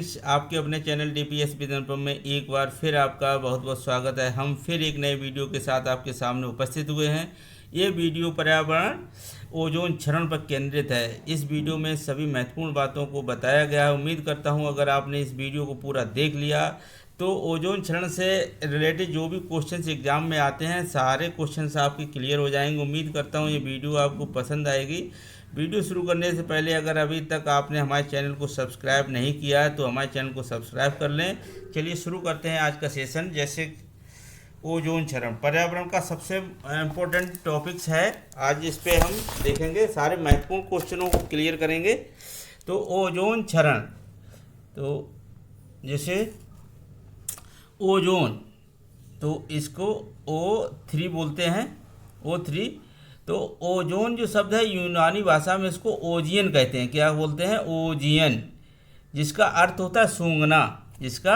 Friends, आपके अपने channel DPS विज्ञान में एक बार फिर आपका बहुत बहुत स्वागत है। हम फिर एक नए वीडियो के साथ आपके सामने उपस्थित हुए हैं। ये वीडियो पर्यावरण ओजोन क्षरण पर केंद्रित है। इस वीडियो में सभी महत्वपूर्ण बातों को बताया गया है। उम्मीद करता हूँ अगर आपने इस वीडियो को पूरा देख लिया तो ओजोन क्षरण से रिलेटेड जो भी क्वेश्चंस एग्जाम में आते हैं सारे क्वेश्चंस आपके क्लियर हो जाएंगे। उम्मीद करता हूँ ये वीडियो आपको पसंद आएगी। वीडियो शुरू करने से पहले अगर अभी तक आपने हमारे चैनल को सब्सक्राइब नहीं किया है तो हमारे चैनल को सब्सक्राइब कर लें। चलिए शुरू करते हैं आज का सेशन। जैसे ओजोन क्षरण पर्यावरण का सबसे इम्पोर्टेंट टॉपिक्स है। आज इस पे हम देखेंगे, सारे महत्वपूर्ण क्वेश्चनों को क्लियर करेंगे। तो ओजोन क्षरण, तो जैसे ओजोन, तो इसको O3 बोलते हैं, O3। तो ओजोन जो शब्द है यूनानी भाषा में इसको ओजियन कहते हैं। क्या बोलते हैं? ओजियन, जिसका अर्थ होता है सूंघना, जिसका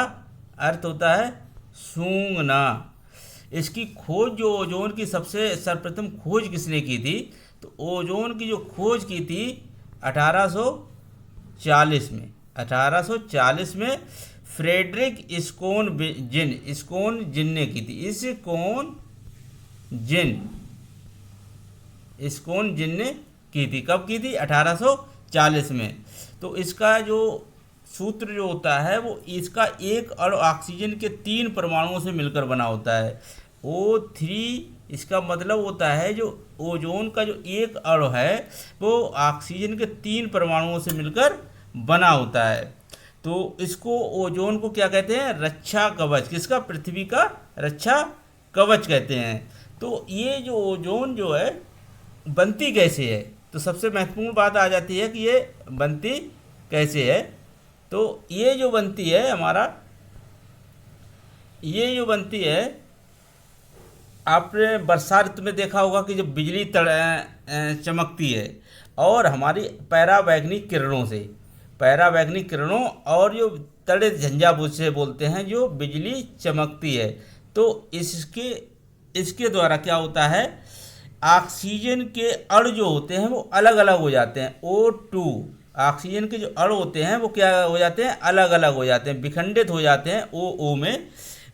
अर्थ होता है सूंघना। इसकी खोज, जो ओजोन की सबसे सर्वप्रथम खोज किसने की थी? तो ओजोन की जो खोज की थी 1840 में, 1840 में फ्रेडरिक स्कोन जिन ने की थी। स्कोन जिन ने की थी। कब की थी? 1840 में। तो इसका जो सूत्र जो होता है वो इसका एक अणु ऑक्सीजन के 3 परमाणुओं से मिलकर बना होता है। O3 इसका मतलब होता है जो ओजोन का जो एक अणु है वो ऑक्सीजन के 3 परमाणुओं से मिलकर बना होता है। तो इसको, ओजोन को क्या कहते हैं? रक्षा कवच। किसका? पृथ्वी का रक्षा कवच कहते हैं। तो ये जो ओजोन जो है बनती कैसे है? तो सबसे महत्वपूर्ण बात आ जाती है कि ये बनती कैसे है। तो ये जो बनती है आपने वर्षा ऋतु में देखा होगा कि जब बिजली चमकती है और हमारी पैरावैगनिक किरणों और जो तड़े झंझाबूझ से बोलते हैं जो बिजली चमकती है, तो इसके द्वारा क्या होता है? ऑक्सीजन के अणु जो होते हैं वो अलग अलग हो जाते हैं। O2 ऑक्सीजन के जो अणु होते हैं वो क्या हो जाते हैं? अलग अलग हो जाते हैं, विखंडित हो जाते हैं, O में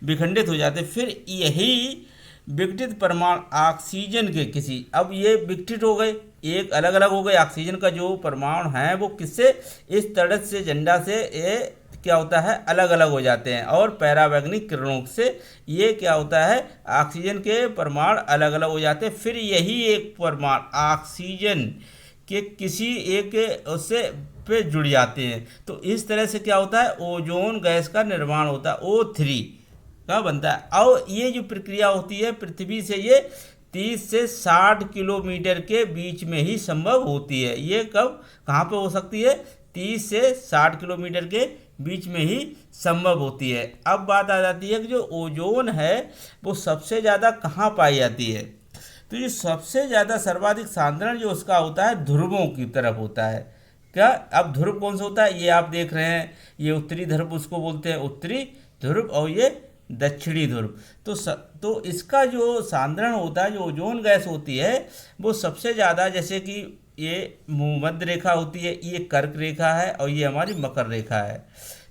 विखंडित हो जाते हैं। फिर यही विघटित परमाणु ऑक्सीजन के किसी, अब ये विघटित हो गए, एक अलग अलग हो गए। ऑक्सीजन का जो परमाणु है वो किससे? इस तड़क से, झंडा से ये क्या होता है? अलग अलग हो जाते हैं। और पैरावैगनिक किरणों से ये क्या होता है? ऑक्सीजन के परमाणु अलग अलग हो जाते हैं। फिर यही एक परमाणु ऑक्सीजन के किसी एक उससे पे जुड़ जाते हैं। तो इस तरह से क्या होता है? ओजोन गैस का निर्माण होता है, O3 का बनता है। और ये जो प्रक्रिया होती है पृथ्वी से ये 30 से 60 किलोमीटर के बीच में ही संभव होती है। ये कहाँ पे हो सकती है? 30 से 60 किलोमीटर के बीच में ही संभव होती है। अब बात आ जाती है कि जो ओजोन है वो सबसे ज़्यादा कहाँ पाई जाती है? तो ये सबसे ज़्यादा सर्वाधिक सांद्रण जो उसका होता है ध्रुवों की तरफ होता है। क्या? अब ध्रुव कौन सा होता है? ये आप देख रहे हैं, ये उत्तरी ध्रुव उसको बोलते हैं, उत्तरी ध्रुव, और ये दक्षिणी ध्रुव। तो इसका जो सांद्रण होता है, जो ओजोन गैस होती है वो सबसे ज़्यादा, जैसे कि ये भूमध्य रेखा होती है, ये कर्क रेखा है और ये हमारी मकर रेखा है।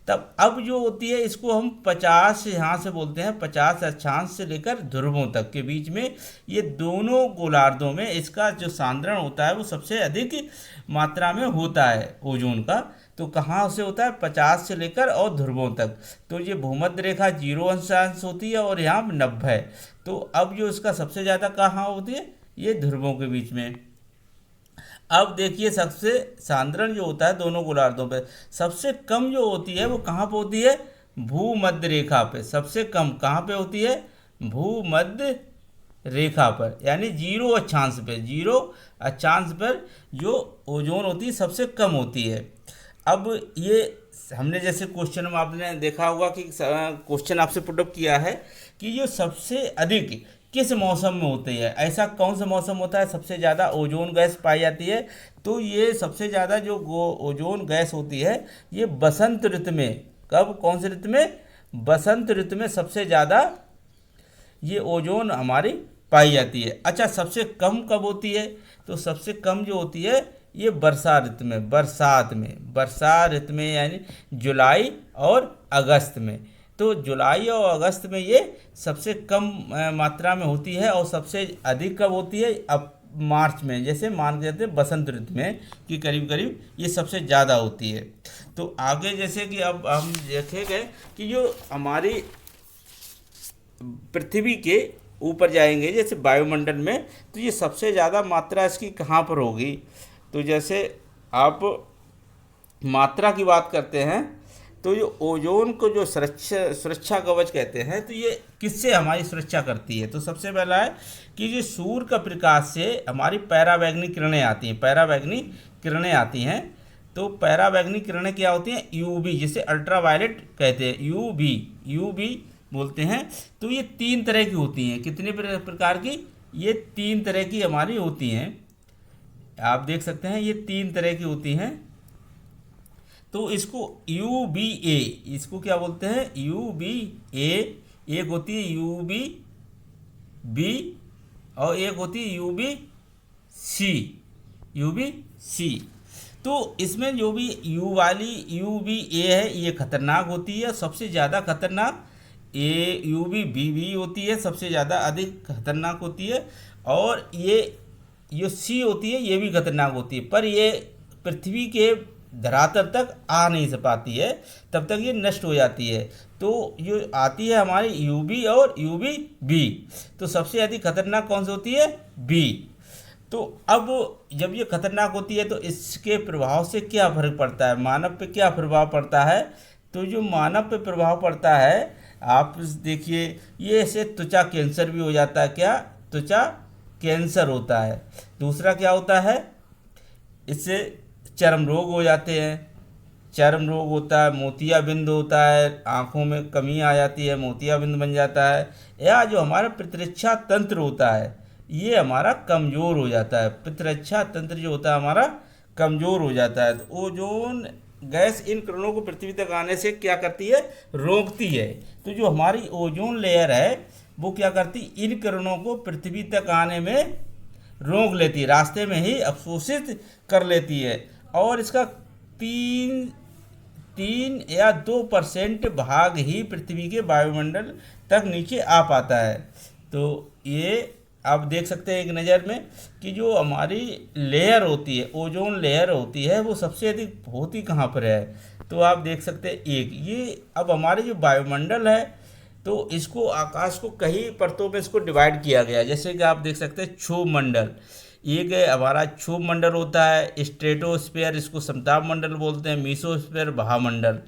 तब अब जो होती है इसको हम 50, यहाँ से बोलते हैं 50 अक्षांश से लेकर ध्रुवों तक के बीच में, ये दोनों गोलार्धों में इसका जो सांद्रण होता है वो सबसे अधिक मात्रा में होता है ओजोन का। तो कहाँ से होता है? 50 से लेकर और ध्रुवों तक। तो ये भूमध्य रेखा 0 अंशांश होती है और यहाँ 90। तो अब जो इसका सबसे ज़्यादा कहाँ होती है? ये ध्रुवों के बीच में। अब देखिए, सबसे सांद्रण जो होता है दोनों गोलार्धों पे, सबसे कम जो होती है वो कहाँ पे होती है? भूमध्य रेखा पे। सबसे कम कहाँ पे होती है? भूमध्य रेखा पर, यानी 0 अक्षांश पे। 0 अक्षांश पर जो ओजोन होती है सबसे कम होती है। अब ये हमने जैसे क्वेश्चन में आपने देखा होगा कि क्वेश्चन आपसे पुटअप किया है कि जो सबसे अधिक किस मौसम में होती है? ऐसा कौन सा मौसम होता है सबसे ज़्यादा ओजोन गैस पाई जाती है? तो ये सबसे ज़्यादा जो ओजोन गैस होती है ये बसंत ऋतु में। कब? कौन से ऋतु में? बसंत ऋतु में सबसे ज़्यादा ये ओजोन हमारी पाई जाती है। अच्छा, सबसे कम कब होती है? तो सबसे कम जो होती है ये वर्षा ऋतु में, वर्षा ऋतु में यानी जुलाई और अगस्त में। तो जुलाई और अगस्त में ये सबसे कम मात्रा में होती है और सबसे अधिक कब होती है, अब मार्च में, जैसे मान के चलते हैं बसंत ऋतु में कि करीब करीब ये सबसे ज़्यादा होती है। तो आगे जैसे कि अब हम देखेंगे कि जो हमारी पृथ्वी के ऊपर जाएंगे जैसे वायुमंडल में, तो ये सबसे ज़्यादा मात्रा इसकी कहाँ पर होगी। तो जैसे आप मात्रा की बात करते हैं तो ये ओजोन को जो सुरक्षा कवच कहते हैं, तो ये किससे हमारी सुरक्षा करती है। तो सबसे पहला है कि ये सूर्य का प्रकाश से हमारी पैराबैंगनी किरणें आती हैं, पैराबैंगनी किरणें आती हैं। तो पैराबैंगनी किरणें क्या होती हैं, यूवी, जिसे अल्ट्रावायलेट कहते हैं, यूवी बोलते हैं। तो ये 3 तरह की होती हैं। कितने प्रकार की, ये 3 तरह की हमारी होती हैं। आप देख सकते हैं ये 3 तरह की होती हैं। तो इसको UVA, इसको क्या बोलते हैं, UVA। एक होती है UVB और एक होती है UVC। तो इसमें जो भी UVA है ये खतरनाक होती है, सबसे ज़्यादा खतरनाक। UVB भी होती है, सबसे ज़्यादा अधिक खतरनाक होती है। और ये जो C होती है ये भी खतरनाक होती है, पर ये पृथ्वी के धरातल तक आ नहीं से पाती है, तब तक ये नष्ट हो जाती है। तो जो आती है हमारी UV और UVB। तो सबसे अधिक खतरनाक कौन सी होती है, B। तो अब जब ये खतरनाक होती है तो इसके प्रभाव से क्या फर्क पड़ता है, मानव पे क्या प्रभाव पड़ता है। तो जो मानव पे प्रभाव पड़ता है, आप देखिए, ये ऐसे त्वचा कैंसर भी हो जाता है। क्या, त्वचा कैंसर होता है। दूसरा क्या होता है, इससे चर्म रोग हो जाते हैं, चर्म रोग होता है, मोतियाबिंद होता है, आँखों में कमी आ जाती है, मोतियाबिंद बन जाता है। या जो हमारा प्रतिरक्षा तंत्र होता है ये हमारा कमज़ोर हो जाता है, प्रतिरक्षा तंत्र जो होता है हमारा कमज़ोर हो जाता है। तो ओजोन गैस इन किरणों को पृथ्वी तक आने से क्या करती है, रोकती है। तो जो हमारी ओजोन लेयर है वो क्या करती, इन किरणों को पृथ्वी तक आने में रोक लेती है, रास्ते में ही अवशोषित कर लेती है। और इसका 3 या 2% भाग ही पृथ्वी के वायुमंडल तक नीचे आ पाता है। तो ये आप देख सकते हैं एक नज़र में कि जो हमारी लेयर होती है, ओजोन लेयर होती है, वो सबसे अधिक होती कहाँ पर है। तो आप देख सकते हैं ये अब हमारे जो वायुमंडल है, तो इसको आकाश को कई परतों में इसको डिवाइड किया गया है। जैसे कि आप देख सकते हैं क्षोभ मंडल, एक हमारा क्षोभ मंडल होता है, स्ट्रेटोस्फीयर इसको समताप मंडल बोलते हैं, मीसोस्फीयर भामंडल।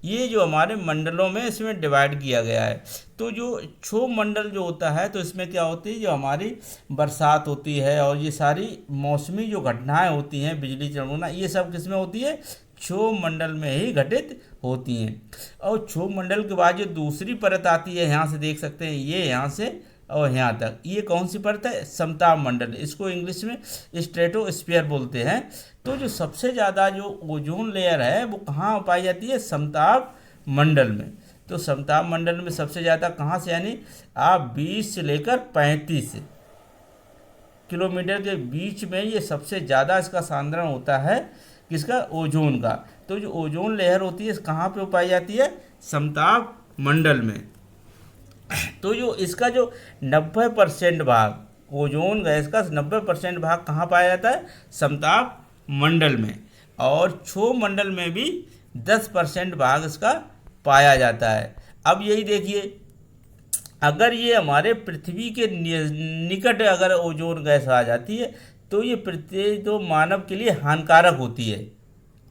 ये जो हमारे मंडलों में इसमें डिवाइड किया गया है। तो जो क्षोभ मंडल जो होता है, तो इसमें क्या होती है, जो हमारी बरसात होती है और ये सारी मौसमी जो घटनाएं होती हैं, बिजली चमकना, ये सब किसमें होती है, क्षोभ मंडल में ही घटित होती हैं। और क्षोभ मंडल के बाद जो दूसरी परत आती है, यहाँ से देख सकते हैं, ये यहाँ से और यहाँ तक, ये कौन सी परत है, समताप मंडल, इसको इंग्लिश में स्ट्रेटोस्फीयर बोलते हैं। तो जो सबसे ज़्यादा जो ओजोन लेयर है वो कहाँ पाई जाती है, समताप मंडल में। तो समताप मंडल में सबसे ज़्यादा कहाँ से, यानी आप 20 से लेकर 35 किलोमीटर के बीच में ये सबसे ज़्यादा इसका सांद्रण होता है, किसका, ओजोन का। तो जो ओजोन लेयर होती है कहाँ पे पाई जाती है, समताप मंडल में। तो जो इसका जो 90% भाग, ओजोन गैस का 90% भाग कहाँ पाया जाता है, समताप मंडल में। और क्षोभ मंडल में भी 10% भाग इसका पाया जाता है। अब यही देखिए, अगर ये हमारे पृथ्वी के निकट अगर ओजोन गैस आ जाती है तो ये पृथ्वी तो मानव के लिए हानिकारक होती है।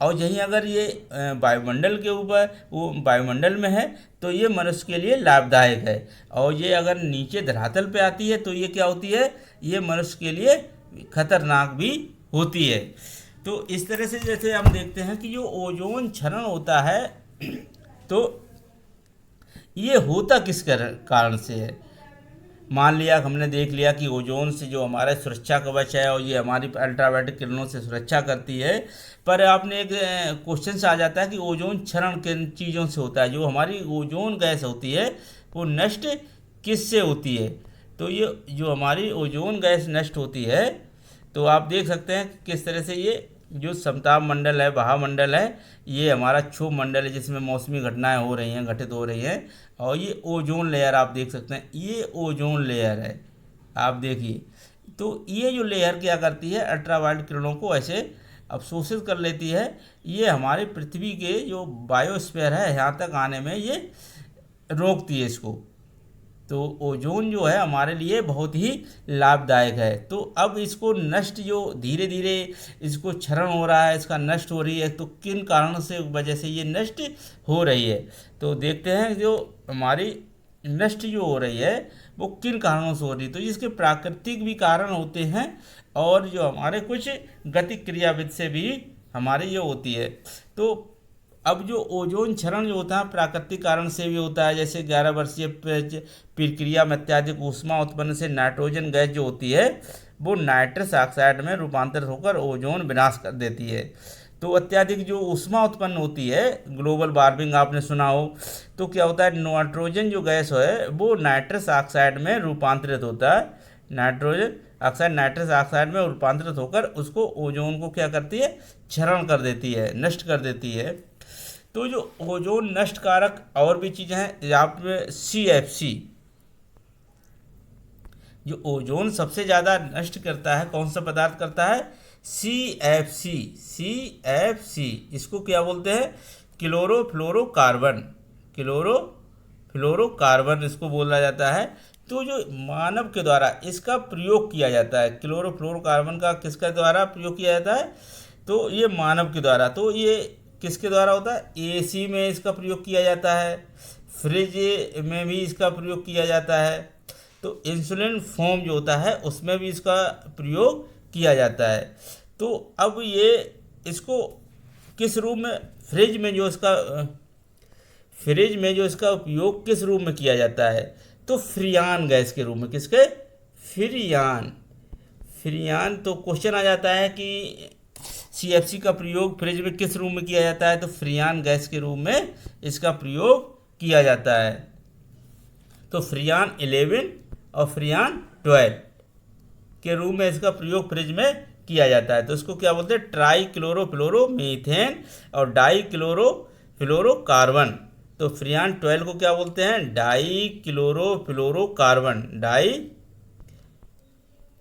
और यहीं अगर ये वायुमंडल के ऊपर, वो वायुमंडल में है, तो ये मनुष्य के लिए लाभदायक है। और ये अगर नीचे धरातल पे आती है तो ये क्या होती है, ये मनुष्य के लिए खतरनाक भी होती है। तो इस तरह से जैसे हम देखते हैं कि जो ओजोन क्षरण होता है, तो ये होता किस कारण से है। मान लिया हमने देख लिया कि ओजोन से जो हमारा सुरक्षा कवच है और ये हमारी अल्ट्रावायलेट किरणों से सुरक्षा करती है, पर आपने एक क्वेश्चन से आ जाता है कि ओजोन क्षरण किन चीज़ों से होता है। जो हमारी ओजोन गैस होती है वो नष्ट किससे होती है। तो ये जो हमारी ओजोन गैस नष्ट होती है, तो आप देख सकते हैं किस तरह से ये जो समताप मंडल है, भावमंडल है, ये हमारा क्षोभ मंडल है जिसमें मौसमी घटनाएं हो रही हैं, घटित हो रही हैं। और ये ओजोन लेयर आप देख सकते हैं, ये ओजोन लेयर है, आप देखिए। तो ये जो लेयर क्या करती है, अल्ट्रावायलेट किरणों को ऐसे अवशोषित कर लेती है। ये हमारे पृथ्वी के जो बायोस्फीयर है यहाँ तक आने में ये रोकती है इसको। तो ओजोन जो है हमारे लिए बहुत ही लाभदायक है। तो अब इसको नष्ट, जो धीरे धीरे इसको क्षरण हो रहा है, इसका नष्ट हो रही है, तो किन कारणों से वजह से ये नष्ट हो रही है, तो देखते हैं जो हमारी नष्ट जो हो रही है वो किन कारणों से हो रही है। तो इसके प्राकृतिक भी कारण होते हैं और जो हमारे कुछ गतिक क्रियाविद से भी हमारी ये होती है। तो अब जो ओजोन क्षरण जो होता है प्राकृतिक कारण से भी होता है, जैसे 11 वर्षीय प्रक्रिया में अत्यधिक ऊष्मा उत्पन्न से नाइट्रोजन गैस जो होती है वो नाइट्रस ऑक्साइड में रूपांतरित होकर ओजोन विनाश कर देती है। तो अत्यधिक जो ऊष्मा उत्पन्न होती है, ग्लोबल वार्मिंग आपने सुना हो, तो क्या होता है, नाइट्रोजन जो गैस है वो नाइट्रस ऑक्साइड में रूपांतरित होता है। नाइट्रोजन ऑक्साइड नाइट्रस ऑक्साइड में रूपांतरित होकर उसको ओजोन को क्या करती है, क्षरण कर देती है, नष्ट कर देती है। तो जो ओजोन नष्ट कारक और भी चीज़ें हैं, आप CFC, जो ओजोन सबसे ज़्यादा नष्ट करता है, कौन सा पदार्थ करता है, CFC। CFC इसको क्या बोलते हैं, क्लोरोफ्लोरोकार्बन, क्लोरोफ्लोरोकार्बन इसको बोला जाता है। तो जो मानव के द्वारा इसका प्रयोग किया जाता है, क्लोरोफ्लोरोकार्बन का किसके द्वारा प्रयोग किया जाता है, तो ये मानव के द्वारा। तो ये किसके द्वारा होता है, AC में इसका प्रयोग किया जाता है, फ्रिज में भी इसका प्रयोग किया जाता है, तो इंसुलिन फोम जो होता है उसमें भी इसका प्रयोग किया जाता है। तो अब ये इसको किस रूप में, फ्रिज में जो इसका उपयोग किस रूप में किया जाता है, तो फ्रियान गैस के रूप में, किसके, फ्रियान। तो क्वेश्चन आ जाता है कि CFC का प्रयोग फ्रिज में किस रूप में किया जाता है, तो फ्रियान गैस के रूप में इसका प्रयोग किया जाता है। तो फ्रियान 11 और फ्रियान 12 के रूप में इसका प्रयोग फ्रिज में किया जाता है। तो इसको क्या बोलते हैं, ट्राई क्लोरोफ्लोरोमीथेन और डाई क्लोरोफ्लोरोकार्बन। तो फ्रियान 12 को क्या बोलते हैं, डाई क्लोरोफ्लोरोकार्बन, डाई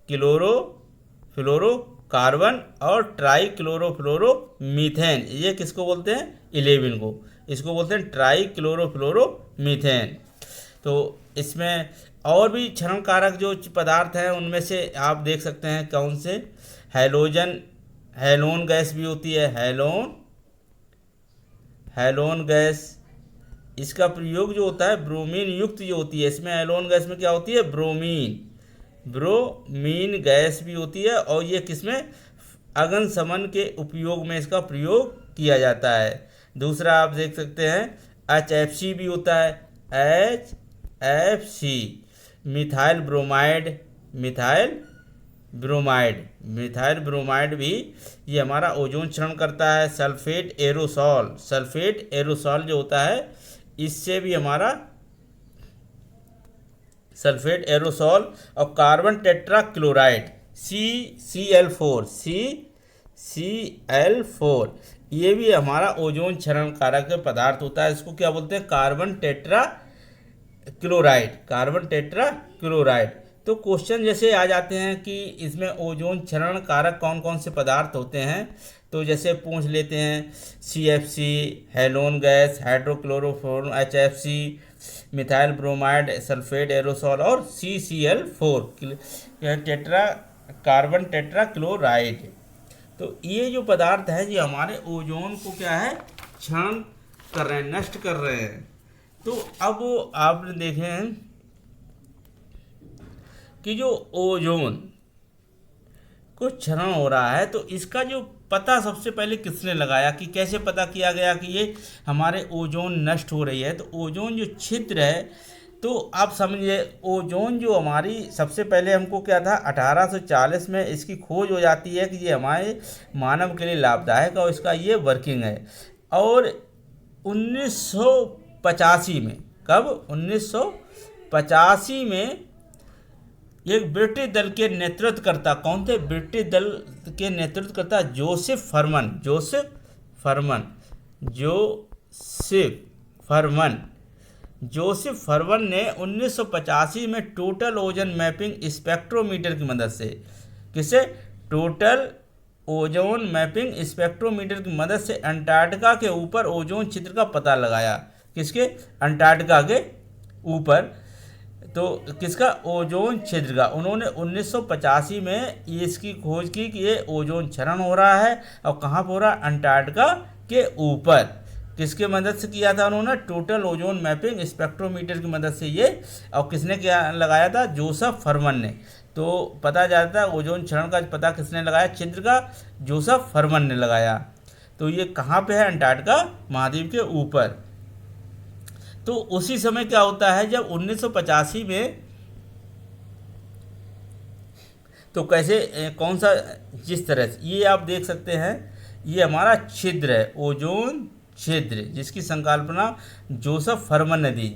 क्लोरोफ्लोरोकार्बन, और ट्राई क्लोरोफ्लोरोमीथेन, ये किसको बोलते हैं, 11 को, इसको बोलते हैं ट्राई क्लोरोफ्लोरोमीथेन। तो इसमें और भी क्षरण कारक जो पदार्थ हैं उनमें से आप देख सकते हैं कौन से, हेलोन गैस भी होती है, हेलोन गैस, इसका प्रयोग जो होता है ब्रोमीन युक्त जो होती है, इसमें हेलोन गैस में क्या होती है, ब्रोमीन गैस भी होती है, और ये किसमें, अग्निशमन के उपयोग में इसका प्रयोग किया जाता है। दूसरा आप देख सकते हैं HFC भी होता है, HFC, मिथाइल ब्रोमाइड भी ये हमारा ओजोन क्षरण करता है। सल्फेट एरोसॉल जो होता है, इससे भी हमारा सल्फेट एरोसॉल, और कार्बन टेट्राक्लोराइड CCl4, ये भी हमारा ओजोन क्षरण कारक पदार्थ होता है। इसको क्या बोलते हैं, कार्बन टेट्राक्लोराइड। तो क्वेश्चन जैसे आ जाते हैं कि इसमें ओजोन क्षरण कारक कौन कौन से पदार्थ होते हैं, तो जैसे पूछ लेते हैं CFC, halon gas, hydrochloroform, HFC, methyl bromide, sulphate aerosol और CCl4 कार्बन टेट्राक्लोराइड। तो ये जो पदार्थ है ये हमारे ओजोन को क्या है, क्षरण कर रहे हैं, नष्ट कर रहे हैं। तो अब आपने देखे हैं कि जो ओजोन को क्षरण हो रहा है, तो इसका जो पता सबसे पहले किसने लगाया, कि कैसे पता किया गया कि ये हमारे ओजोन नष्ट हो रही है। तो ओजोन जो छिद्र है, तो आप समझिए ओजोन जो हमारी सबसे पहले हमको क्या था, 1840 में इसकी खोज हो जाती है कि ये हमारे मानव के लिए लाभदायक और इसका ये वर्किंग है। और 1985 में, कब, 1985 में एक ब्रिटिश दल के नेतृत्वकर्ता कौन थे? ब्रिटिश दल के नेतृत्वकर्ता जोसेफ फरमन। जोसेफ फरमन ने 1985 में टोटल ओजोन मैपिंग स्पेक्ट्रोमीटर की मदद से, किसे? टोटल ओजोन मैपिंग स्पेक्ट्रोमीटर की मदद से अंटार्कटिका के ऊपर ओजोन छिद्र का पता लगाया। किसके? अंटार्कटिका के ऊपर। तो किसका? ओजोन छिद्र का। उन्होंने 1985 में इसकी खोज की कि ये ओजोन क्षरण हो रहा है और कहाँ पर हो रहा है? अंटार्कटिका के ऊपर। किसके मदद से किया था उन्होंने? टोटल ओजोन मैपिंग स्पेक्ट्रोमीटर की मदद से ये। और किसने क्या लगाया था? जोसेफ फरमन ने। तो पता जाता है ओजोन क्षरण का पता किसने लगाया? छिद्र का जोसेफ फरमन ने लगाया। तो ये कहाँ पे है? अंटार्कटिका महाद्वीप के ऊपर। तो उसी समय क्या होता है, जब 1985 में, तो कैसे कौन सा, जिस तरह से ये आप देख सकते हैं, ये हमारा छिद्र है, ओजोन छिद्र, जिसकी संकल्पना जोसेफ फरमन ने दी।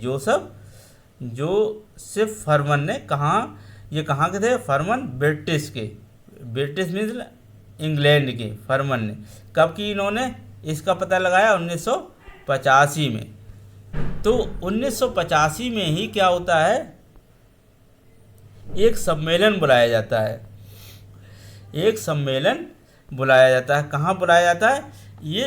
जोसेफ फरमन ने। कहाँ? ये कहाँ के थे? फरमन ब्रिटिश के, ब्रिटिश मीन्स इंग्लैंड के। फरमन ने कब की इन्होंने इसका पता लगाया? 1985 में। तो 1985 में ही क्या होता है? एक सम्मेलन बुलाया जाता है। एक सम्मेलन बुलाया जाता है। कहाँ बुलाया जाता है? ये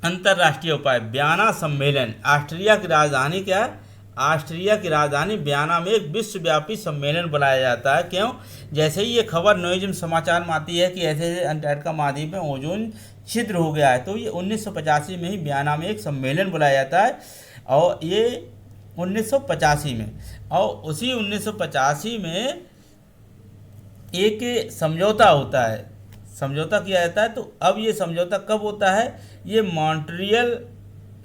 अंतर्राष्ट्रीय उपाय वियना सम्मेलन। ऑस्ट्रिया की राजधानी क्या है? ऑस्ट्रिया की राजधानी वियना में एक विश्वव्यापी सम्मेलन बुलाया जाता है। क्यों? जैसे ही ये खबर न्यूज़ समाचार में आती है कि ऐसे अंटार्कटिका महाद्वीप में ओजोन छिद्र हो गया है, तो ये 1985 में ही वियना में एक सम्मेलन बुलाया जाता है। और ये 1985 में, और उसी 1985 में एक समझौता होता है, समझौता किया जाता है। तो अब ये समझौता कब होता है? ये मॉन्ट्रियल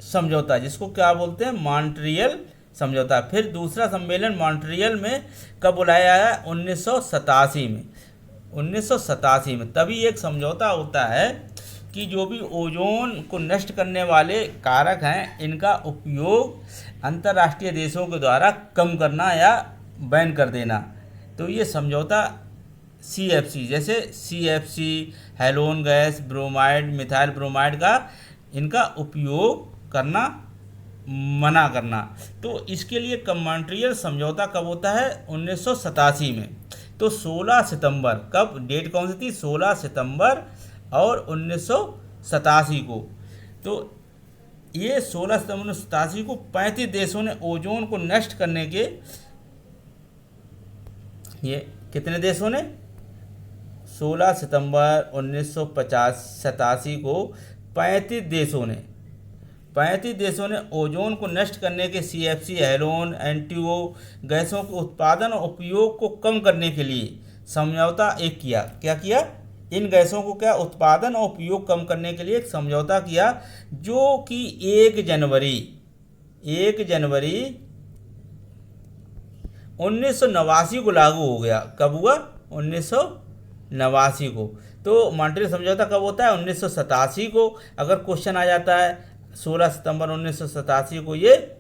समझौता, जिसको क्या बोलते हैं? मॉन्ट्रियल समझौता। फिर दूसरा सम्मेलन मॉन्ट्रियल में कब बुलाया है? 1987 में। 1987 में तभी एक समझौता होता है कि जो भी ओजोन को नष्ट करने वाले कारक हैं, इनका उपयोग अंतर्राष्ट्रीय देशों के द्वारा कम करना या बैन कर देना। तो ये समझौता CFC, जैसे CFC, halon gas, bromide, methyl bromide का इनका उपयोग करना मना करना। तो इसके लिए मॉन्ट्रियल समझौता कब होता है? 1987 में। तो 16 सितंबर, कब डेट कौन सी थी? 16 सितंबर और 1987 को। तो ये 16 सितंबर 1987 को 35 देशों ने ओजोन को नष्ट करने के, ये कितने देशों ने? 16 सितंबर 1987 को 35 देशों ने ओजोन को नष्ट करने के CFC, हैलोन, NTO गैसों के उत्पादन और उपयोग को कम करने के लिए समझौता एक किया। क्या किया? इन गैसों को क्या उत्पादन और उपयोग कम करने के लिए एक समझौता किया, जो कि 1 जनवरी 1989 को लागू हो गया। कब हुआ? 1989 को। तो मॉन्ट्रियल समझौता कब होता है? 1987 को। अगर क्वेश्चन आ जाता है 16 सितंबर 1987 को ये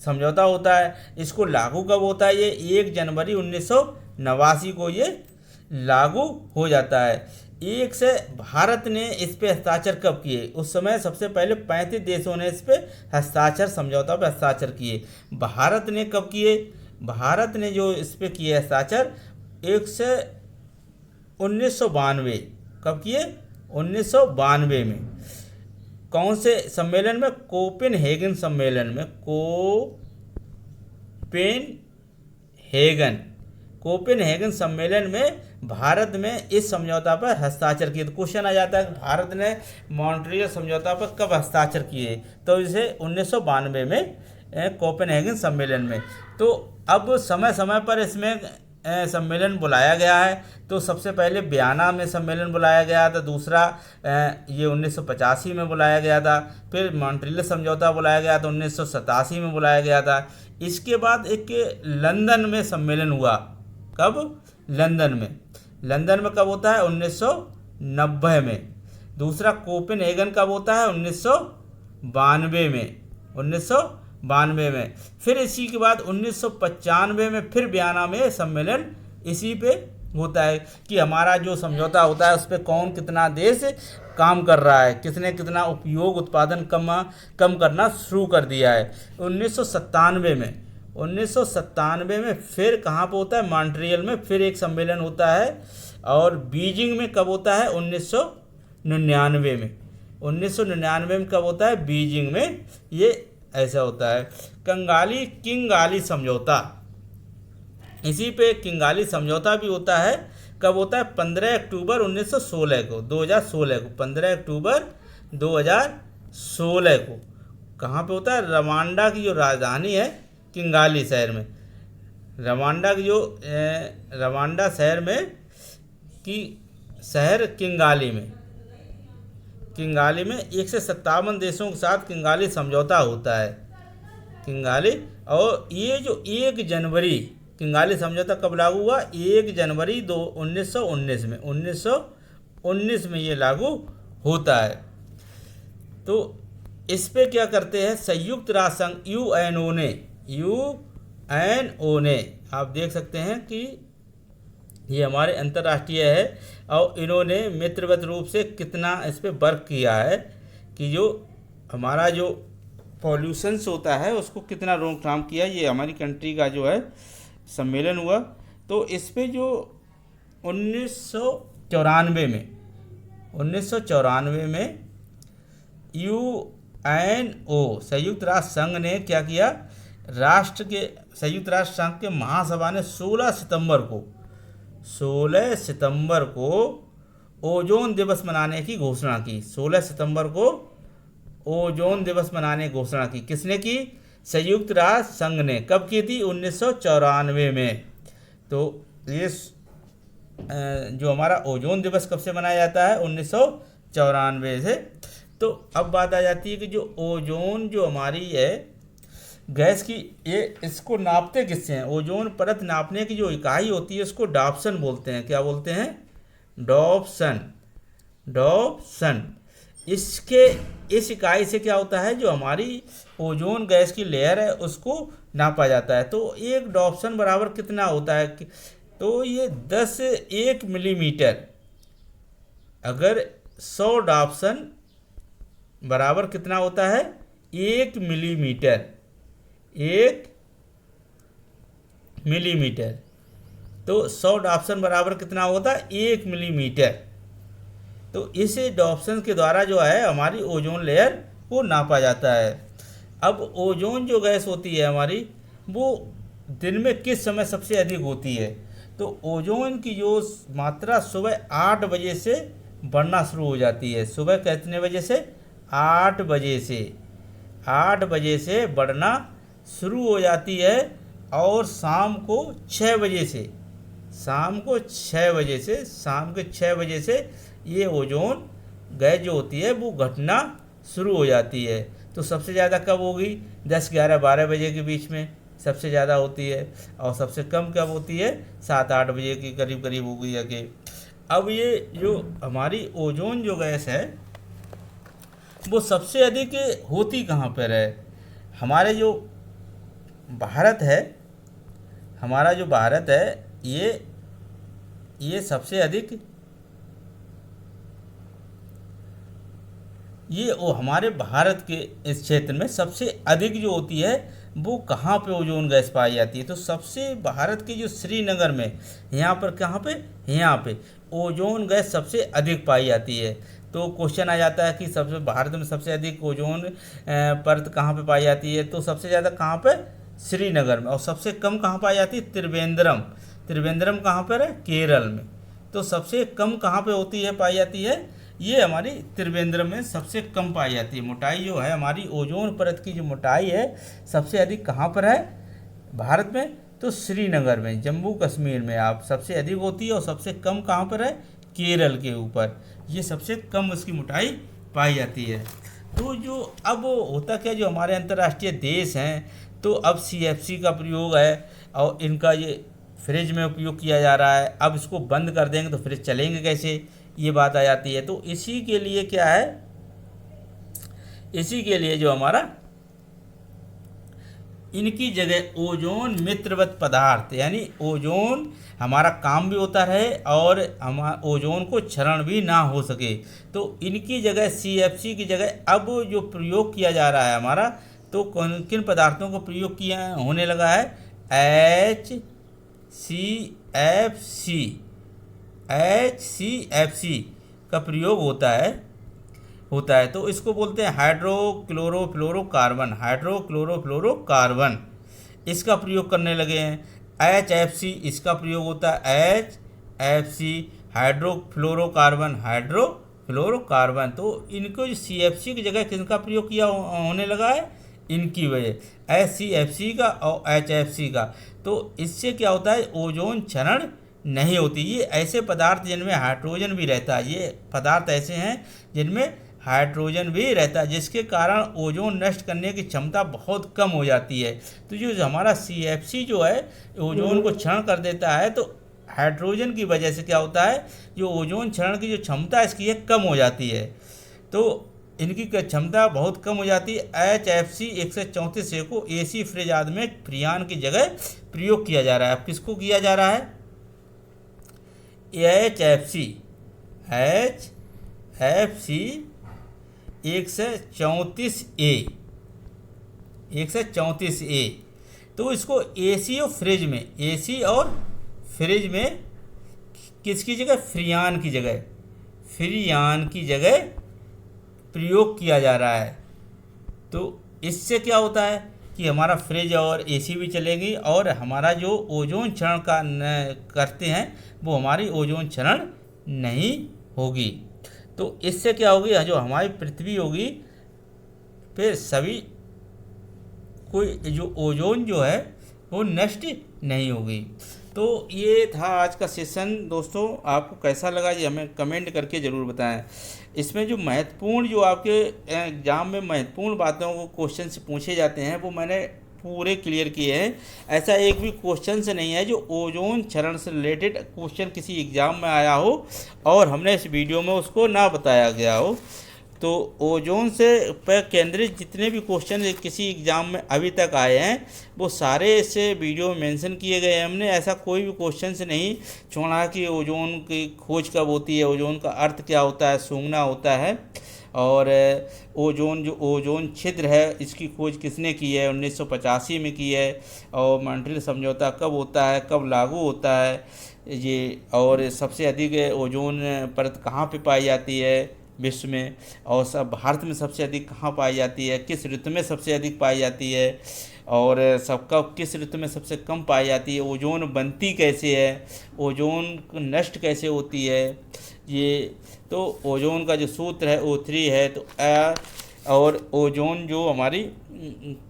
समझौता होता है। इसको लागू कब होता है? ये 1 जनवरी 1989 को ये लागू हो जाता है। एक से भारत ने इस पे हस्ताक्षर कब किए? उस समय सबसे पहले 35 देशों ने इस पे हस्ताक्षर, समझौता पे हस्ताक्षर किए। भारत ने कब किए? भारत ने जो इस पे किए हस्ताक्षर 1 से 1992। कब किए? 1992 में। कौन से सम्मेलन में? कोपेनहेगन सम्मेलन में। कोपेनहेगन सम्मेलन में भारत में इस समझौता पर हस्ताक्षर किए। तो क्वेश्चन आ जाता है कि भारत ने मॉन्ट्रियल समझौता पर कब हस्ताक्षर किए? तो इसे 1992 में कोपेनहेगन सम्मेलन में। तो अब समय समय पर इसमें सम्मेलन बुलाया गया है। तो सबसे पहले वियना में सम्मेलन बुलाया गया था, दूसरा ये 1985 में बुलाया गया था, फिर मॉन्ट्रियल समझौता बुलाया गया था 1987 में बुलाया गया था। इसके बाद एक लंदन में सम्मेलन हुआ। कब? लंदन में कब होता है? 1990 में। दूसरा कोपेनहेगन कब होता है? 1992 में। 92 में। फिर इसी के बाद 1995 में फिर वियना में सम्मेलन इसी पे होता है कि हमारा जो समझौता होता है उस पर कौन कितना देश काम कर रहा है, किसने कितना उपयोग उत्पादन कम करना शुरू कर दिया है। 1997 में फिर कहाँ पे होता है, मॉन्ट्रियल में फिर एक सम्मेलन होता है। और बीजिंग में कब होता है, 1999 में। 1999 में कब होता है, बीजिंग में ये ऐसा होता है। किंगाली समझौता, इसी पे किंगाली समझौता भी होता है। कब होता है, 15 अक्टूबर 1916 को, 2016 को, 15 अक्टूबर 2016 को। कहाँ पे होता है, रवांडा की जो राजधानी है किंगाली शहर में। रवांडा शहर में की शहर किंगाली में 157 देशों के साथ किंगाली समझौता होता है। और ये जो 1 जनवरी किंगाली समझौता कब लागू हुआ, 1 जनवरी 1919 में, 1919 में ये लागू होता है। तो इस पे क्या करते हैं, संयुक्त राष्ट्र संघ यूएनओ ने आप देख सकते हैं कि ये हमारे अंतर्राष्ट्रीय है और इन्होंने मित्रवत रूप से कितना इस पे वर्क किया है कि जो हमारा जो पॉल्यूशंस होता है उसको कितना रोकथाम किया। ये हमारी कंट्री का जो है सम्मेलन हुआ। तो इस पे जो 1994 में यूएनओ संयुक्त राष्ट्र संघ ने क्या किया, संयुक्त राष्ट्र संघ के महासभा ने 16 सितंबर को ओजोन दिवस मनाने की घोषणा की। 16 सितंबर को ओजोन दिवस मनाने की घोषणा की। किसने की, संयुक्त राष्ट्र संघ ने। कब की थी, 1994 में। तो ये जो हमारा ओजोन दिवस कब से मनाया जाता है, 1994 से। तो अब बात आ जाती है कि जो ओजोन जो हमारी है गैस की, ये इसको नापते किससे हैं, ओजोन परत नापने की जो इकाई होती है उसको डॉप्सन बोलते हैं। क्या बोलते हैं, डॉप्सन। इस इकाई से क्या होता है, जो हमारी ओजोन गैस की लेयर है उसको नापा जाता है। तो एक डॉप्सन बराबर कितना होता है, तो ये 1 मिलीमीटर। अगर 100 डॉप्सन बराबर कितना होता है, 1 मिलीमीटर। 1 मिलीमीटर। तो 100 डॉप्सन बराबर कितना होता है, 1 मिलीमीटर। तो इस डॉप्सन के द्वारा जो है हमारी ओजोन लेयर को नापा जाता है। अब ओजोन जो गैस होती है हमारी, वो दिन में किस समय सबसे अधिक होती है, तो ओजोन की जो मात्रा सुबह 8 बजे से बढ़ना शुरू हो जाती है। सुबह कितने बजे से, 8 बजे से बढ़ना शुरू हो जाती है। और शाम को 6 बजे से ये ओजोन गैस जो होती है वो घटना शुरू हो जाती है। तो सबसे ज़्यादा कब होगी, 10, 11, 12 बजे के बीच में सबसे ज़्यादा होती है। और सबसे कम कब होती है, 7, 8 बजे के करीब होगी जाके। अब ये जो हमारी ओजोन जो गैस है वो सबसे अधिक होती कहाँ पर है, हमारे जो भारत है, ये सबसे अधिक हमारे भारत के इस क्षेत्र में सबसे अधिक जो होती है वो कहाँ पे ओजोन गैस पाई जाती है। तो सबसे भारत के जो श्रीनगर में, यहाँ पर कहाँ पे, यहाँ पे ओजोन गैस सबसे अधिक पाई जाती है। तो क्वेश्चन आ जाता है कि सबसे भारत में सबसे अधिक ओजोन परत कहाँ पे पाई जाती है, तो सबसे ज़्यादा कहाँ पे, श्रीनगर में। और सबसे कम कहाँ पाई जाती है, त्रिवेंद्रम कहाँ पर है, केरल में। तो सबसे कम कहाँ पे पाई जाती है, ये हमारी त्रिवेंद्रम में सबसे कम पाई जाती है। मोटाई जो है हमारी ओजोन परत की जो मोटाई है सबसे अधिक कहाँ पर है भारत में, तो श्रीनगर में, जम्मू कश्मीर में आप सबसे अधिक होती है। और सबसे कम कहाँ पर है, केरल के ऊपर, ये सबसे कम उसकी मोटाई पाई जाती है। तो जो अब होता क्या, जो हमारे अंतर्राष्ट्रीय देश हैं, तो अब CFC का प्रयोग है और इनका ये फ्रिज में उपयोग किया जा रहा है। अब इसको बंद कर देंगे तो फ्रिज चलेंगे कैसे, ये बात आ जाती है। तो इसी के लिए जो हमारा इनकी जगह ओजोन मित्रवत पदार्थ, यानी ओजोन हमारा काम भी होता रहे और हम ओजोन को क्षरण भी ना हो सके, तो इनकी जगह CFC की जगह अब जो प्रयोग किया जा रहा है हमारा, तो किन पदार्थों को प्रयोग किया होने लगा है, HCFC का प्रयोग होता है। तो इसको बोलते हैं हाइड्रोक्लोरोफ्लोरोकार्बन, इसका प्रयोग करने लगे हैं। HFC इसका प्रयोग होता है, HFC हाइड्रोफ्लोरोकार्बन। तो इनको जो CFC की जगह किसका प्रयोग किया होने लगा है, इनकी वजह, HCFC का और HFC का। तो इससे क्या होता है, ओजोन क्षरण नहीं होती। ये ऐसे पदार्थ जिनमें हाइड्रोजन भी रहता है, ये पदार्थ ऐसे हैं जिनमें हाइड्रोजन भी रहता है, जिसके कारण ओजोन नष्ट करने की क्षमता बहुत कम हो जाती है। तो जो हमारा CFC जो है ओजोन को क्षरण कर देता है, तो हाइड्रोजन की वजह से क्या होता है, जो ओजोन क्षरण की जो क्षमता इसकी है कम हो जाती है, तो इनकी क्षमता बहुत कम हो जाती है। HFC 134A को AC फ्रेज आदि में फ्रियान की जगह प्रयोग किया जा रहा है। अब किसको किया जा रहा है, HFC 134A, तो इसको AC और फ्रिज में किसकी जगह, फ्रियान की जगह प्रयोग किया जा रहा है। तो इससे क्या होता है कि हमारा फ्रिज और AC भी चलेगी और हमारा जो ओजोन क्षरण करते हैं वो हमारी ओजोन क्षरण नहीं होगी। तो इससे क्या होगी, जो हमारी पृथ्वी होगी फिर सभी कोई जो ओजोन जो है वो नष्ट नहीं होगी। तो ये था आज का सेशन दोस्तों, आपको कैसा लगा ये हमें कमेंट करके ज़रूर बताएं। इसमें जो महत्वपूर्ण, जो आपके एग्ज़ाम में महत्वपूर्ण बातों को क्वेश्चन से पूछे जाते हैं वो मैंने पूरे क्लियर किए हैं। ऐसा एक भी क्वेश्चन से नहीं है जो ओजोन क्षरण से रिलेटेड क्वेश्चन किसी एग्ज़ाम में आया हो और हमने इस वीडियो में उसको ना बताया गया हो। तो ओजोन से पर केंद्रित जितने भी क्वेश्चन किसी एग्ज़ाम में अभी तक आए हैं वो सारे इसे वीडियो में मेंशन किए गए हैं। हमने ऐसा कोई भी क्वेश्चन से नहीं छोड़ा कि ओजोन की खोज कब होती है, ओजोन का अर्थ क्या होता है, सूंघना होता है, और ओजोन छिद्र है इसकी खोज किसने की है, 1985 में की है, और मॉन्ट्रियल समझौता कब होता है, कब लागू होता है ये, और सबसे अधिक ओजोन परत कहाँ पे पाई जाती है विश्व में, और सब भारत में सबसे अधिक कहाँ पाई जाती है, किस ऋतु में सबसे अधिक पाई जाती है, और सबका किस ऋतु में सबसे कम पाई जाती है, ओजोन बनती कैसे है, ओजोन नष्ट कैसे होती है ये। तो ओजोन का जो सूत्र है O3 है। तो और ओजोन जो हमारी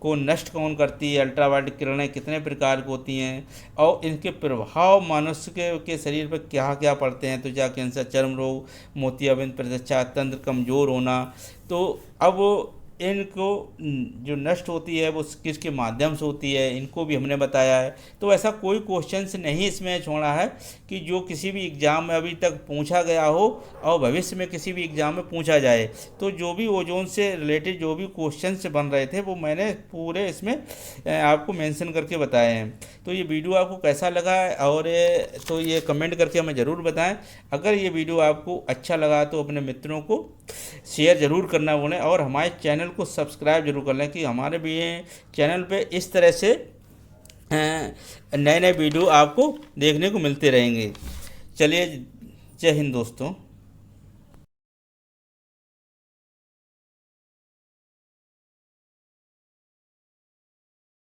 को नष्ट कौन करती है, अल्ट्रावायलेट किरणें कितने प्रकार की होती हैं, और इनके प्रभाव मनुष्य के शरीर पर क्या क्या पड़ते हैं, त्वचा कैंसर, चर्म रोग, मोतियाबिंद, प्रतिरक्षा तंत्र कमज़ोर होना। तो अब इनको जो नष्ट होती है वो किसके माध्यम से होती है, इनको भी हमने बताया है। तो ऐसा कोई क्वेश्चन नहीं इसमें छोड़ा है कि जो किसी भी एग्ज़ाम में अभी तक पूछा गया हो और भविष्य में किसी भी एग्ज़ाम में पूछा जाए। तो जो भी ओजोन से रिलेटेड जो भी क्वेश्चन बन रहे थे वो मैंने पूरे इसमें आपको मेंशन करके बताए हैं। तो ये वीडियो आपको कैसा लगा और तो ये कमेंट करके हमें ज़रूर बताएं। अगर ये वीडियो आपको अच्छा लगा तो अपने मित्रों को शेयर ज़रूर करना भूलें और हमारे चैनल को सब्सक्राइब जरूर कर लें कि हमारे भी चैनल पे इस तरह से नए नए वीडियो आपको देखने को मिलते रहेंगे। चलिए, जय हिंद दोस्तों।